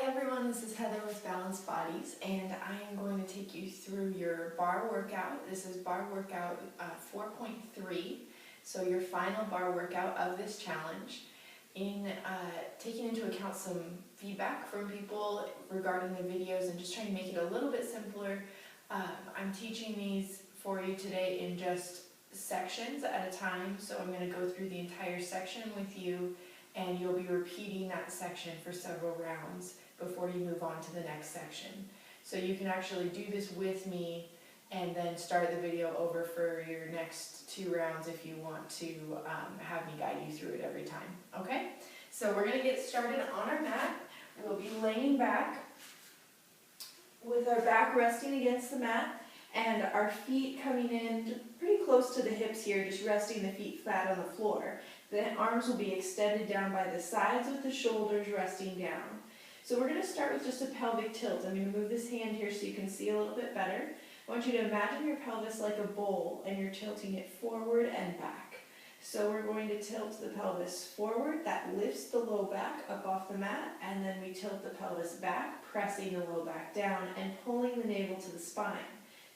Hi everyone, this is Heather with Balanced Bodies, and I am going to take you through your bar workout. This is bar workout 4.3, so your final bar workout of this challenge. In taking into account some feedback from people regarding the videos and just trying to make it a little bit simpler, I'm teaching these for you today in just sections at a time. So I'm going to go through the entire section with you, and you'll be repeating that section for several rounds before you move on to the next section. So you can actually do this with me and then start the video over for your next 2 rounds if you want to have me guide you through it every time. Okay? So we're going to get started on our mat. We'll be laying back with our back resting against the mat and our feet coming in pretty close to the hips here, just resting the feet flat on the floor. The arms will be extended down by the sides with the shoulders resting down. So we're going to start with just a pelvic tilt. I'm going to move this hand here so you can see a little bit better. I want you to imagine your pelvis like a bowl and you're tilting it forward and back. So we're going to tilt the pelvis forward. That lifts the low back up off the mat, and then we tilt the pelvis back, pressing the low back down and pulling the navel to the spine.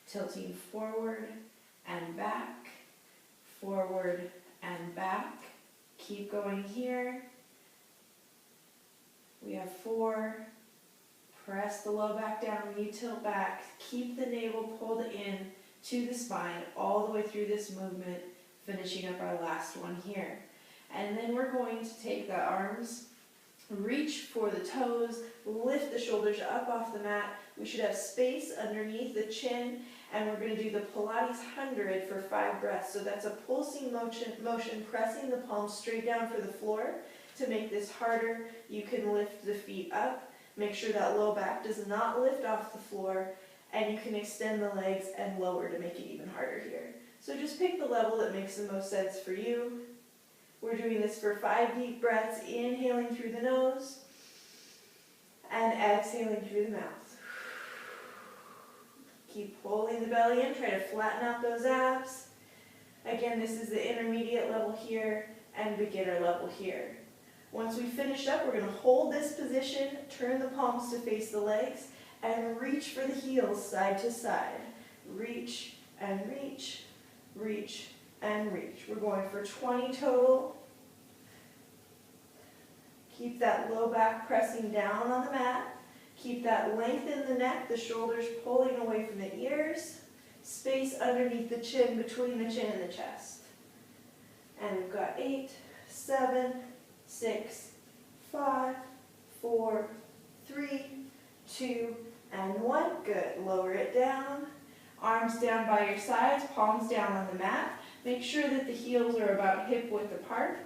Tilting forward and back, forward and back. Keep going here. We have 4. Press the low back down when you tilt back. Keep the navel pulled in to the spine all the way through this movement, finishing up our last one here. And then we're going to take the arms, reach for the toes, lift the shoulders up off the mat. We should have space underneath the chin, and we're going to do the Pilates 100 for 5 breaths. So that's a pulsing motion, pressing the palms straight down for the floor. To make this harder, you can lift the feet up. Make sure that low back does not lift off the floor, and you can extend the legs and lower to make it even harder here. So just pick the level that makes the most sense for you. We're doing this for 5 deep breaths, inhaling through the nose and exhaling through the mouth. Keep pulling the belly in, try to flatten out those abs. Again, this is the intermediate level here and beginner level here. Once we finish up, we're going to hold this position, turn the palms to face the legs, and reach for the heels side to side. Reach and reach, reach and reach. We're going for 20 total. Keep that low back pressing down on the mat. Keep that length in the neck, the shoulders pulling away from the ears. Space underneath the chin, between the chin and the chest. And we've got 8, 7, 6, 5, 4, 3, 2, and 1. Good. Lower it down. Arms down by your sides, palms down on the mat. Make sure that the heels are about hip width apart.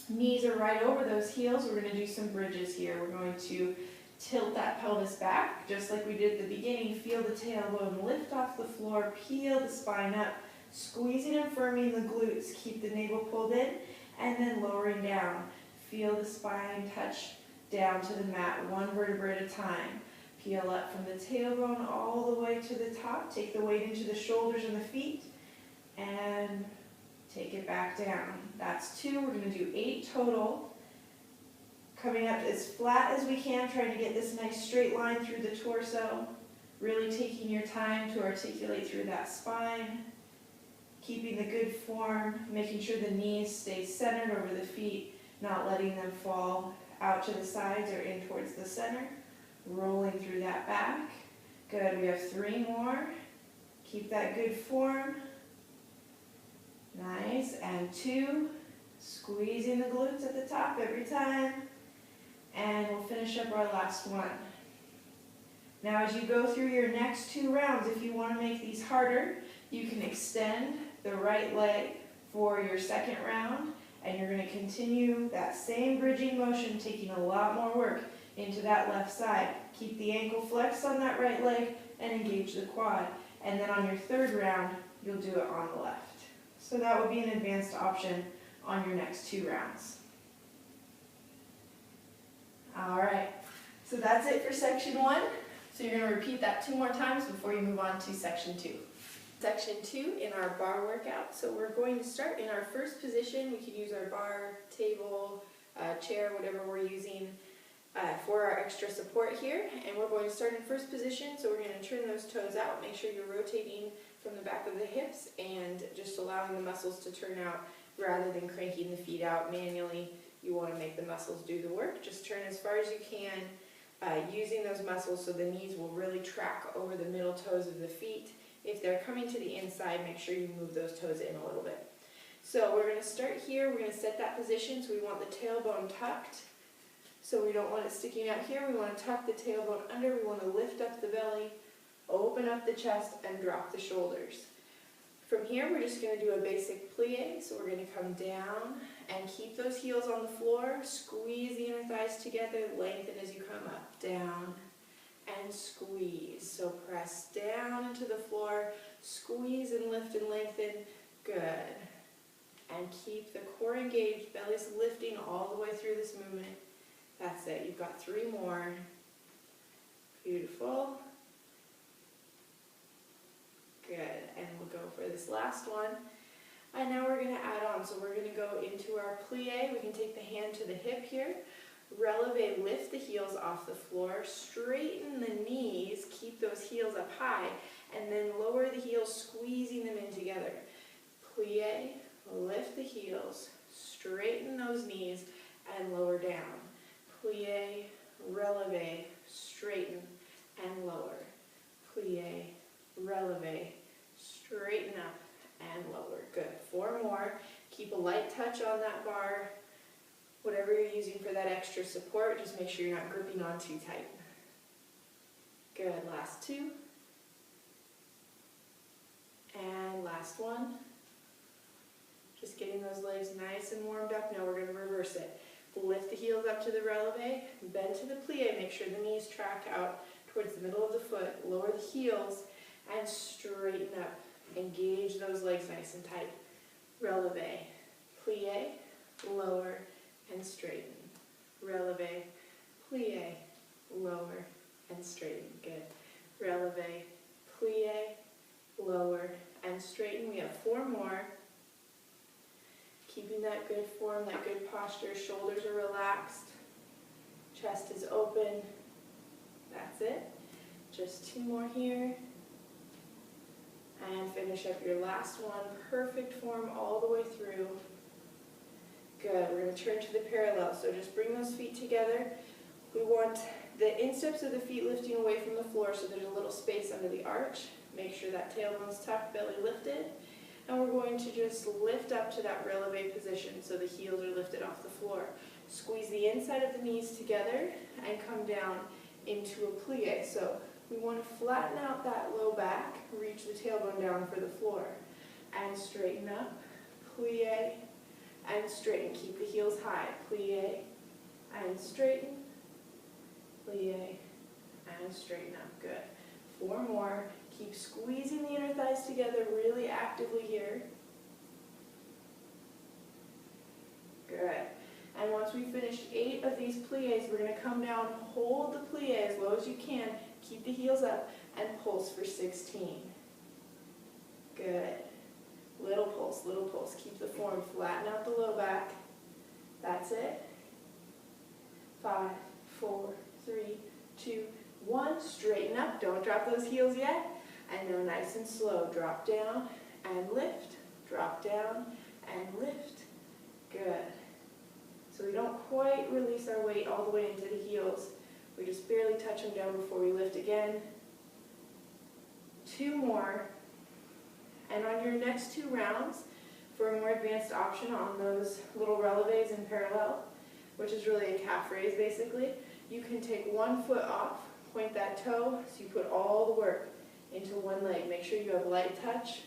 Knees are right over those heels. We're going to do some bridges here. We're going to tilt that pelvis back, just like we did at the beginning. Feel the tailbone lift off the floor, peel the spine up, squeezing and firming the glutes. Keep the navel pulled in, and then lowering down. Feel the spine touch down to the mat, 1 vertebra at a time. Peel up from the tailbone all the way to the top. Take the weight into the shoulders and the feet, and take it back down. That's 2. We're going to do 8 total. Coming up as flat as we can, trying to get this nice straight line through the torso. Really taking your time to articulate through that spine. Keeping the good form, making sure the knees stay centered over the feet, not letting them fall out to the sides or in towards the center. Rolling through that back. Good. We have 3 more. Keep that good form. Nice. And 2. Squeezing the glutes at the top every time. And we'll finish up our last one. Now as you go through your next 2 rounds, if you want to make these harder, you can extend the right leg for your second round, and you're going to continue that same bridging motion, taking a lot more work into that left side. Keep the ankle flexed on that right leg and engage the quad. And then on your 3rd round, you'll do it on the left. So that would be an advanced option on your next 2 rounds. All right, so that's it for section 1. So you're going to repeat that 2 more times before you move on to section 2. Section 2 in our bar workout. So we're going to start in our first position. We can use our bar, table, chair, whatever we're using. for our extra support here. And we're going to start in first position, so we're going to turn those toes out. Make sure you're rotating from the back of the hips and just allowing the muscles to turn out rather than cranking the feet out manually. You want to make the muscles do the work. Just turn as far as you can, using those muscles so the knees will really track over the middle toes of the feet. If they're coming to the inside, make sure you move those toes in a little bit. So we're going to start here. We're going to set that position so we want the tailbone tucked. So we don't want it sticking out here. We want to tuck the tailbone under. We want to lift up the belly, open up the chest, and drop the shoulders. From here, we're just going to do a basic plie. So we're going to come down and keep those heels on the floor. Squeeze the inner thighs together. Lengthen as you come up. Down and squeeze. So press down into the floor. Squeeze and lift and lengthen. Good. And keep the core engaged. Belly's lifting all the way through this movement. That's it. You've got 3 more. Beautiful. Good. And we'll go for this last one. And now we're going to add on. So we're going to go into our plie. We can take the hand to the hip here. Releve, lift the heels off the floor. Straighten the knees. Keep those heels up high. And then lower the heels, squeezing them in together. Plie, lift the heels. Straighten those knees and lower down. Plie, releve, straighten, and lower. Plie, releve, straighten up, and lower. Good. 4 more. Keep a light touch on that bar. Whatever you're using for that extra support, just make sure you're not gripping on too tight. Good. Last 2. And last one. Just getting those legs nice and warmed up. Now we're going to reverse it. Lift the heels up to the releve, bend to the plie, make sure the knees track out towards the middle of the foot, lower the heels, and straighten up. Engage those legs nice and tight. Releve, plie, lower, and straighten. Releve, plie, lower, and straighten. Good. Releve, plie, lower, and straighten. We have 4 more. Keeping that good form, that good posture. Shoulders are relaxed. Chest is open. That's it. Just 2 more here. And finish up your last one. Perfect form all the way through. Good. We're going to turn to the parallel. So just bring those feet together. We want the insteps of the feet lifting away from the floor so there's a little space under the arch. Make sure that tailbone's tucked, belly lifted. And we're going to just lift up to that releve position so the heels are lifted off the floor. Squeeze the inside of the knees together and come down into a plie. So we want to flatten out that low back, reach the tailbone down for the floor. And straighten up, plie, and straighten. Keep the heels high, plie, and straighten, plie, and straighten up. Good. 4 more. Keep squeezing the inner thighs together really actively here. Good. And once we finish 8 of these plies, we're going to come down, hold the plie as low as you can, keep the heels up, and pulse for 16. Good. Little pulse, little pulse. Keep the form, flatten out the low back. That's it. 5, 4, 3, 2, 1. Straighten up. Don't drop those heels yet. And now nice and slow. Drop down and lift. Drop down and lift. Good. So we don't quite release our weight all the way into the heels. We just barely touch them down before we lift again. 2 more. And on your next 2 rounds, for a more advanced option on those little releves in parallel, which is really a calf raise basically, you can take 1 foot off, point that toe, so you put all the work into 1 leg. Make sure you have light touch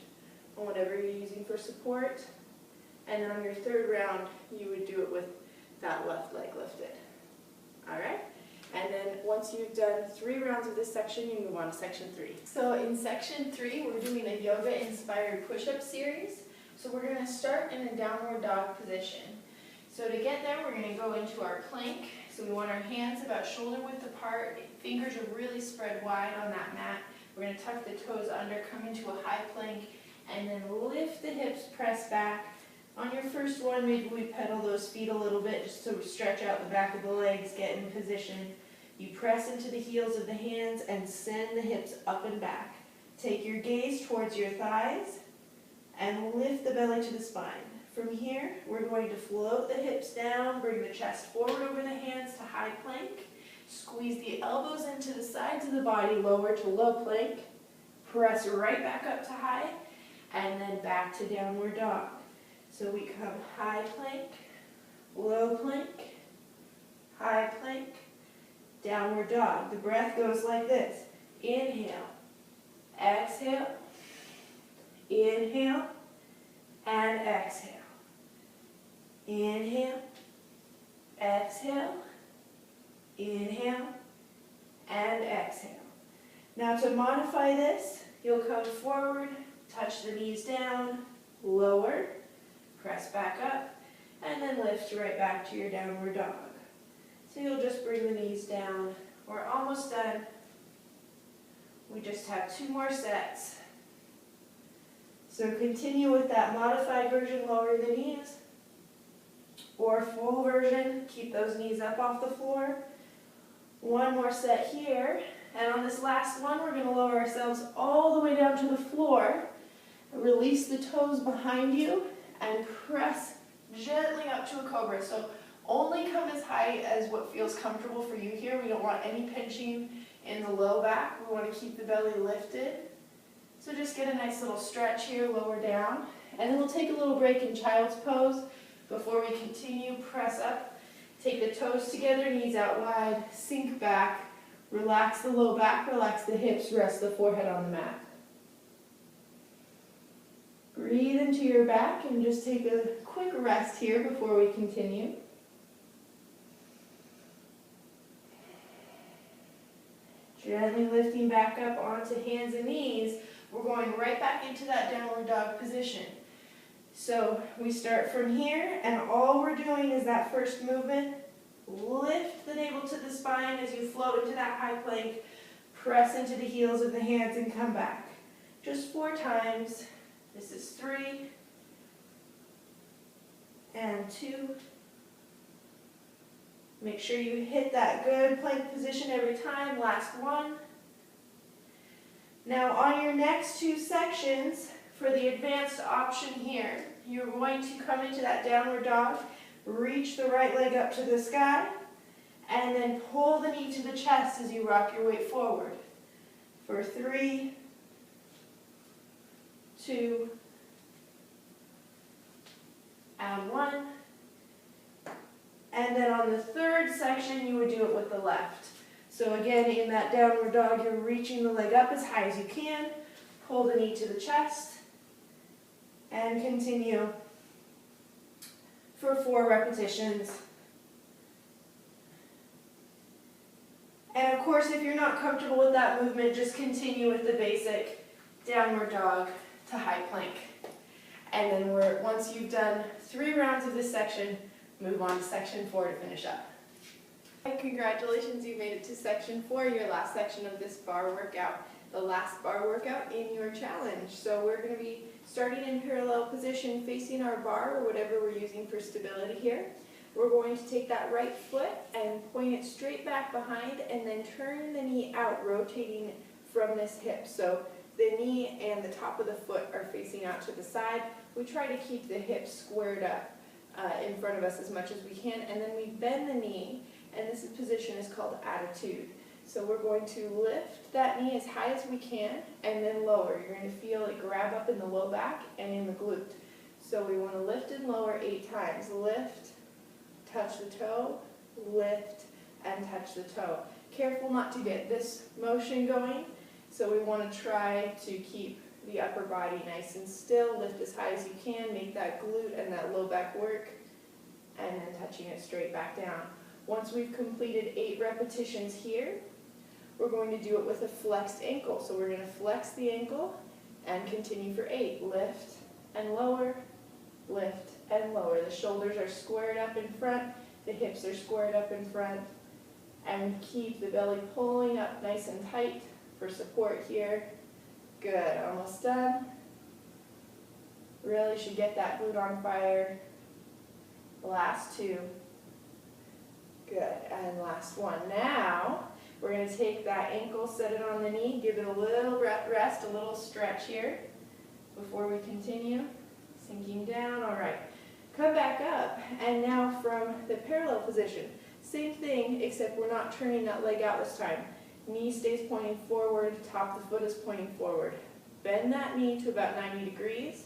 on whatever you're using for support. And then on your 3rd round, you would do it with that left leg lifted. All right? And then once you've done 3 rounds of this section, you move on to section 3. So in section 3, we're doing a yoga-inspired push-up series. So we're going to start in a downward dog position. So to get there, we're going to go into our plank. So we want our hands about shoulder width apart. Fingers are really spread wide on that mat. We're going to tuck the toes under, come into a high plank, and then lift the hips, press back, On your first one, maybe we pedal those feet a little bit just to stretch out the back of the legs, get in position. You press into the heels of the hands and send the hips up and back. Take your gaze towards your thighs and lift the belly to the spine. From here, we're going to float the hips down, bring the chest forward over the hands to high plank. Squeeze the elbows into the sides of the body, lower to low plank. Press right back up to high, and then back to downward dog. So we come high plank, low plank, high plank, downward dog. The breath goes like this. Inhale, exhale, inhale, and exhale. Inhale, exhale, inhale, and exhale. Now to modify this, you'll come forward, touch the knees down, lower, press back up, and then lift right back to your downward dog. So you'll just bring the knees down. We're almost done. We just have 2 more sets. So continue with that modified version, lower the knees, or full version, keep those knees up off the floor. 1 more set here, and on this last one, we're going to lower ourselves all the way down to the floor. Release the toes behind you and press gently up to a cobra. So only come as high as what feels comfortable for you here. We don't want any pinching in the low back. We want to keep the belly lifted. So just get a nice little stretch here, lower down. And then we'll take a little break in child's pose. Before we continue, press up. Take the toes together, knees out wide, sink back. Relax the low back, relax the hips, rest the forehead on the mat. Breathe into your back and just take a quick rest here before we continue. Gently lifting back up onto hands and knees. We're going right back into that downward dog position. So we start from here, and all we're doing is that first movement. Lift the navel to the spine as you float into that high plank. Press into the heels of the hands and come back. Just 4 times. This is 3 and 2. Make sure you hit that good plank position every time. Last 1. Now on your next 2 sections, for the advanced option here, you're going to come into that downward dog, reach the right leg up to the sky, and then pull the knee to the chest as you rock your weight forward. For 3, 2, and 1. And then on the third section, you would do it with the left. So again, in that downward dog, you're reaching the leg up as high as you can. Pull the knee to the chest. And continue for 4 repetitions. And of course, if you're not comfortable with that movement, just continue with the basic downward dog to high plank. And then once you've done 3 rounds of this section, move on to section 4 to finish up. And congratulations, you made it to section 4, your last section of this bar workout, the last bar workout in your challenge. So we're going to be starting in parallel position, facing our bar or whatever we're using for stability here. We're going to take that right foot and point it straight back behind, and then turn the knee out, rotating from this hip. So the knee and the top of the foot are facing out to the side. We try to keep the hips squared up in front of us as much as we can, and then we bend the knee, and this position is called attitude. So we're going to lift that knee as high as we can, and then lower. You're going to feel it grab up in the low back and in the glute. So we want to lift and lower 8 times. Lift, touch the toe, lift, and touch the toe. Careful not to get this motion going, so we want to try to keep the upper body nice and still. Lift as high as you can, make that glute and that low back work, and then touching it straight back down. Once we've completed 8 repetitions here, we're going to do it with a flexed ankle. So we're going to flex the ankle and continue for 8. Lift and lower, lift and lower. The shoulders are squared up in front, the hips are squared up in front, and keep the belly pulling up nice and tight for support here. Good, almost done. Really should get that glute on fire. Last 2. Good, and last 1. Now, we're going to take that ankle, set it on the knee, give it a little rest, a little stretch here before we continue. Sinking down, all right. Come back up, and now from the parallel position, same thing, except we're not turning that leg out this time. Knee stays pointing forward, top of the foot is pointing forward. Bend that knee to about 90 degrees,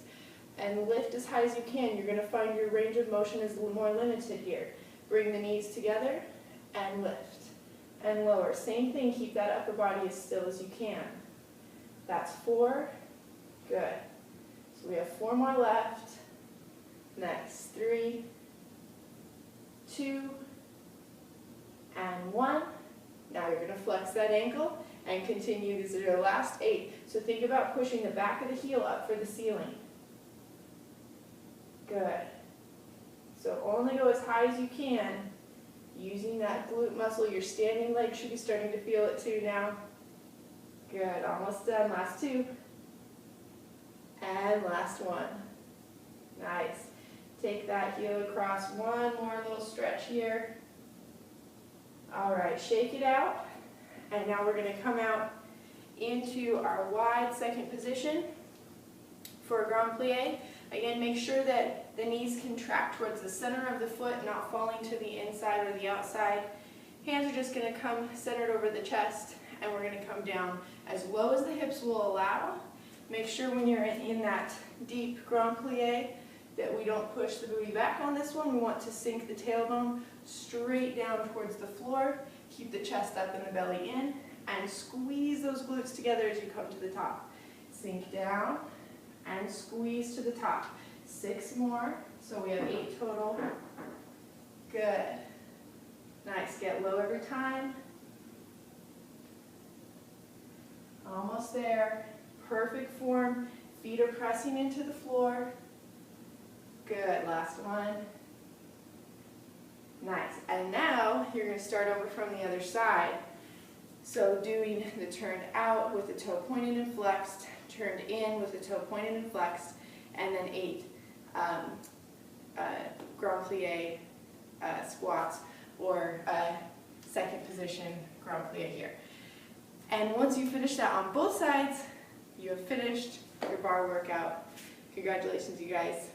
and lift as high as you can. You're going to find your range of motion is a little more limited here. Bring the knees together, and lift, and lower. Same thing, keep that upper body as still as you can. That's 4, good. So we have 4 more left. Nice, 3, 2, and 1. Now you're going to flex that ankle and continue. These are your last 8. So think about pushing the back of the heel up for the ceiling. Good. So only go as high as you can, using that glute muscle. Your standing leg should be starting to feel it too now. Good, almost done. Last 2. And last 1. Nice. Take that heel across. One more little stretch here. All right, shake it out. And now we're going to come out into our wide second position for a grand plie. Again, make sure that the knees contract towards the center of the foot, not falling to the inside or the outside. Hands are just going to come centered over the chest, and we're going to come down as low as the hips will allow. Make sure when you're in that deep grand plie that we don't push the booty back on this one. We want to sink the tailbone straight down towards the floor. Keep the chest up and the belly in, and squeeze those glutes together as you come to the top. Sink down and squeeze to the top. 6 more, so we have 8 total. Good. Nice, get low every time. Almost there. Perfect form. Feet are pressing into the floor. Good, last one. Nice, and now you're going to start over from the other side. So doing the turned out with the toe pointed and flexed, turned in with the toe pointed and flexed, and then 8 grand plie squats, or second position grand plie here. And once you finish that on both sides, you have finished your bar workout. Congratulations, you guys.